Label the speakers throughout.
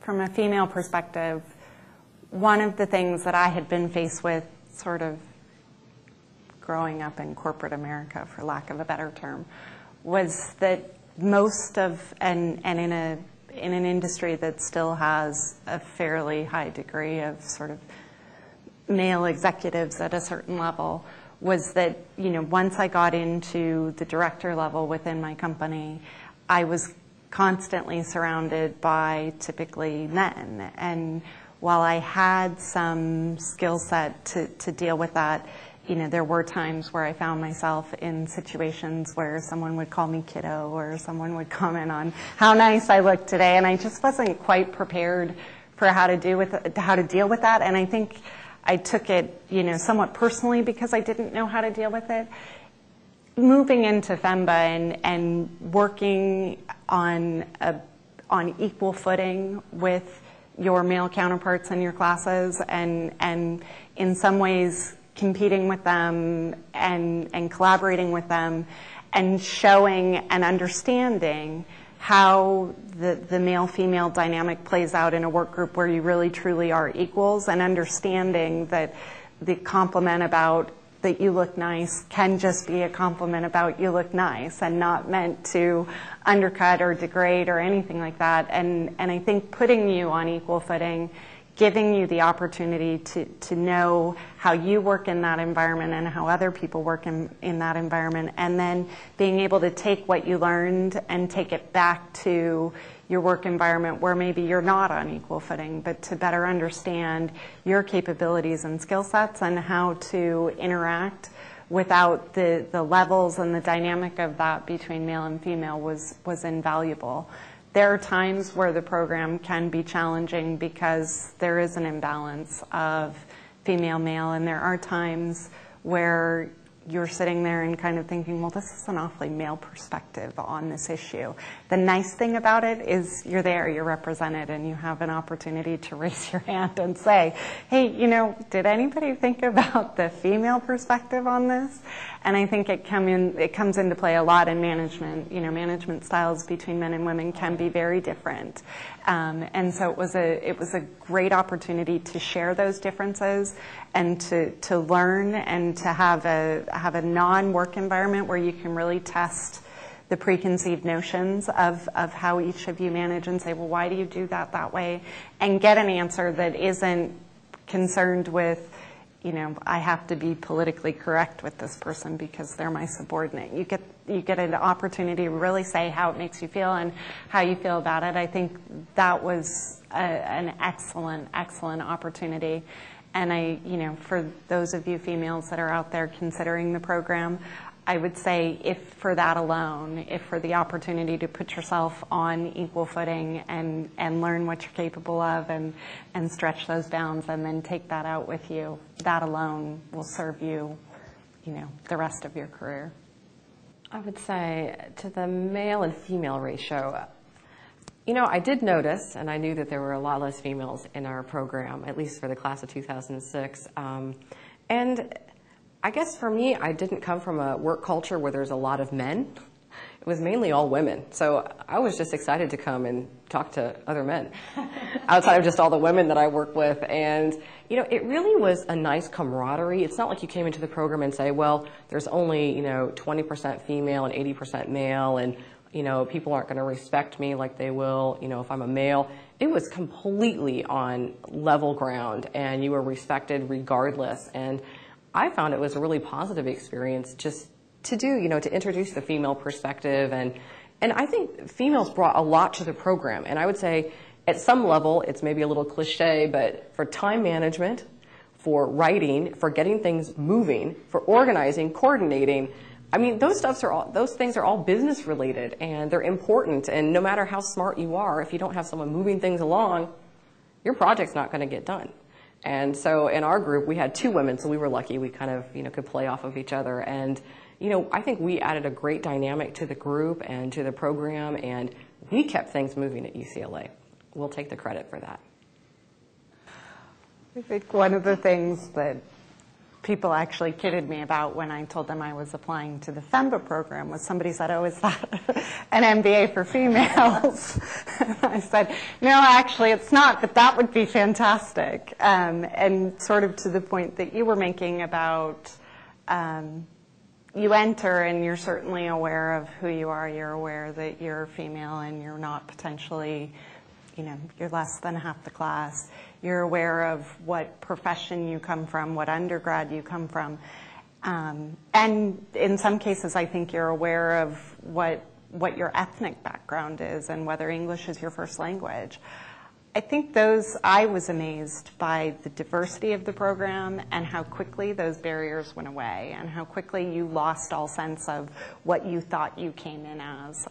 Speaker 1: from a female perspective, one of the things that I had been faced with sort of growing up in corporate America, for lack of a better term, was that most of, and in an industry that still has a fairly high degree of sort of male executives at a certain level, was that, you know, once I got into the director level within my company, I was constantly surrounded by typically men. And while I had some skill set to deal with that, you know, there were times where I found myself in situations where someone would call me kiddo, or someone would comment on how nice I looked today, and I just wasn't quite prepared for how to deal with that. And I think I took it, you know, somewhat personally because I didn't know how to deal with it. Moving into FEMBA and working on equal footing with your male counterparts in your classes, and in some ways competing with them and collaborating with them, and showing and understanding how the male-female dynamic plays out in a work group where you really truly are equals, and understanding that the compliment about that you look nice can just be a compliment about you look nice, and not meant to undercut or degrade or anything like that. And I think putting you on equal footing, giving you the opportunity to know how you work in that environment and how other people work in that environment, and then being able to take what you learned and take it back to your work environment where maybe you're not on equal footing, but to better understand your capabilities and skill sets and how to interact without the levels and the dynamic of that between male and female was invaluable. There are times where the program can be challenging because there is an imbalance of female-male, and there are times where you're sitting there and kind of thinking, well, this is an awfully male perspective on this issue. The nice thing about it is you're there, you're represented, and you have an opportunity to raise your hand and say, hey, you know, did anybody think about the female perspective on this? And I think it comes into play a lot in management. You know, management styles between men and women can be very different. And so it was a great opportunity to share those differences and to learn and to have a non-work environment where you can really test the preconceived notions of how each of you manage, and say, well, why do you do that way? And get an answer that isn't concerned with, you know, I have to be politically correct with this person because they're my subordinate. You get an opportunity to really say how it makes you feel and how you feel about it. I think that was an excellent opportunity. And you know, for those of you females that are out there considering the program, I would say if for that alone, if for the opportunity to put yourself on equal footing and learn what you're capable of and stretch those bounds and then take that out with you, that alone will serve you, you know, the rest of your career.
Speaker 2: I would say to the male and female ratio, you know, I did notice, and I knew that there were a lot less females in our program, at least for the class of 2006. And I guess for me, I didn't come from a work culture where there's a lot of men. It was mainly all women. So I was just excited to come and talk to other men outside of just all the women that I work with. And, you know, it really was a nice camaraderie. It's not like you came into the program and say, well, there's only, you know, 20% female and 80% male, and, you know, people aren't going to respect me like they will, you know, if I'm a male. It was completely on level ground, and you were respected regardless. And I found it was a really positive experience just to do, you know, to introduce the female perspective. And I think females brought a lot to the program. And I would say at some level, it's maybe a little cliche, but for time management, for writing, for getting things moving, for organizing, coordinating, I mean, those things are all business related, and they're important. And no matter how smart you are, if you don't have someone moving things along, your project's not going to get done. And so in our group, we had 2 women, so we were lucky. We kind of, you know, could play off of each other. And, you know, I think we added a great dynamic to the group and to the program, and we kept things moving at UCLA. We'll take the credit for that.
Speaker 1: I think one of the things that people actually kidded me about when I told them I was applying to the FEMBA program was somebody said, oh, is that an MBA for females? And I said, no, actually it's not, but that would be fantastic. And sort of to the point that you were making about you enter and you're certainly aware of who you are. You're aware that you're female and you're not potentially, you're less than half the class. You're aware of what profession you come from, what undergrad you come from. And in some cases, I think you're aware of what your ethnic background is and whether English is your first language. I think I was amazed by the diversity of the program and how quickly those barriers went away and how quickly you lost all sense of what you thought you came in as.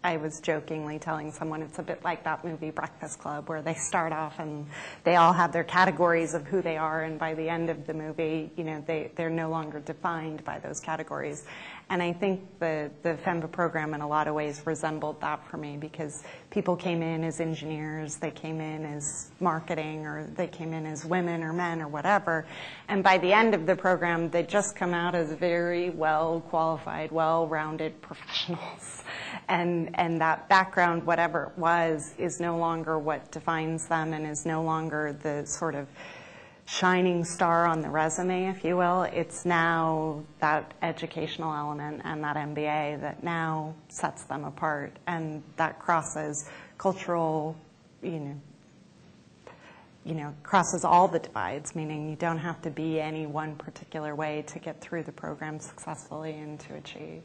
Speaker 1: I was jokingly telling someone it's a bit like that movie Breakfast Club where they start off and they all have their categories of who they are, and by the end of the movie, they're no longer defined by those categories. And I think the FEMBA program in a lot of ways resembled that for me, because people came in as engineers, they came in as marketing, or they came in as women or men or whatever. And by the end of the program, they just come out as very well-qualified, well-rounded professionals. And that background, whatever it was, is no longer what defines them and is no longer the sort of shining star on the resume, if you will. It's now that educational element and that MBA that now sets them apart, and that crosses cultural, crosses all the divides, meaning you don't have to be any one particular way to get through the program successfully and to achieve.